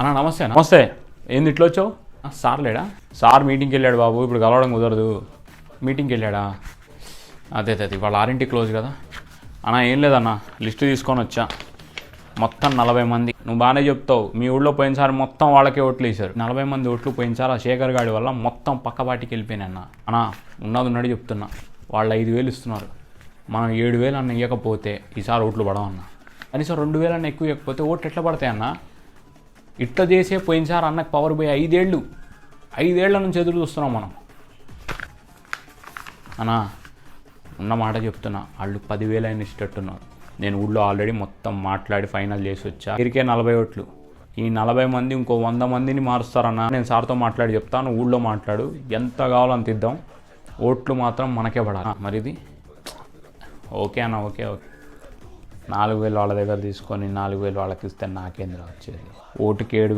అన్న నమస్తే నమస్తే. ఏంది ఇట్లా వచ్చావు? సార్ లేడా? సార్ మీటింగ్కి వెళ్ళాడు బాబు, ఇప్పుడు కలవడం కుదరదు. మీటింగ్కి వెళ్ళాడా? అదే అదే ఇవాళ 6ంటికి క్లోజ్ కదా అన్న. ఏం లేదన్న, లిస్టు తీసుకొని వచ్చా. మొత్తం 40 మంది. నువ్వు బాగానే చెప్తావు, మీ ఊళ్ళో పోయినసారి మొత్తం వాళ్ళకే ఓట్లు వేశారు. 40 మంది ఓట్లు పోయినసారి ఆ శేఖర్ గాడి వల్ల మొత్తం పక్కపాటికి వెళ్ళిపోయినా అన్న. ఉన్నది చెప్తున్నా, వాళ్ళు 5,000 ఇస్తున్నారు, మనం 7,000 అన్న ఇవ్వకపోతే ఈసారి ఓట్లు పడవన్నా. కనీసం 2,000 అన్న ఎక్కువ ఇవ్వకపోతే ఓట్లు ఎట్లా పడతాయి అన్న? ఇట్లా చేసే పోయినసారి అన్నకు పవర్ పోయి 5 ఏళ్ల నుంచి ఎదురు చూస్తున్నాం మనం అన్నా. ఉన్న మాట చెప్తున్నా, వాళ్ళు 10,000 అయిన ఇష్టట్టున్నారు. నేను ఊళ్ళో ఆల్రెడీ మొత్తం మాట్లాడి ఫైనల్ చేసి వచ్చా. వీరికే 40 ఓట్లు. ఈ 40 మంది ఇంకో 100 మందిని మారుస్తారన్నా. నేను సార్తో మాట్లాడి చెప్తాను, ఊళ్ళో మాట్లాడు, ఎంత కావాలో అంత ఇద్దాం, ఓట్లు మాత్రం మనకే పడాలి. మరిది ఓకే అన్న, ఓకే 4,000 వాళ్ళ దగ్గర తీసుకొని 4,000 వాళ్ళకి ఇస్తే నాకేంద్ర వచ్చేది? ఓటుకి 7,000